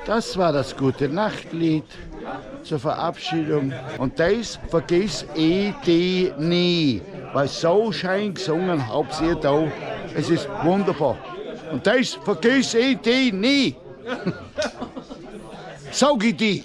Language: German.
Das war das gute Nachtlied zur Verabschiedung. Und das vergiss ich die nie, weil so schön gesungen habt ihr da. Es ist wunderbar. Und das vergiss ich die nie. Sag ich die.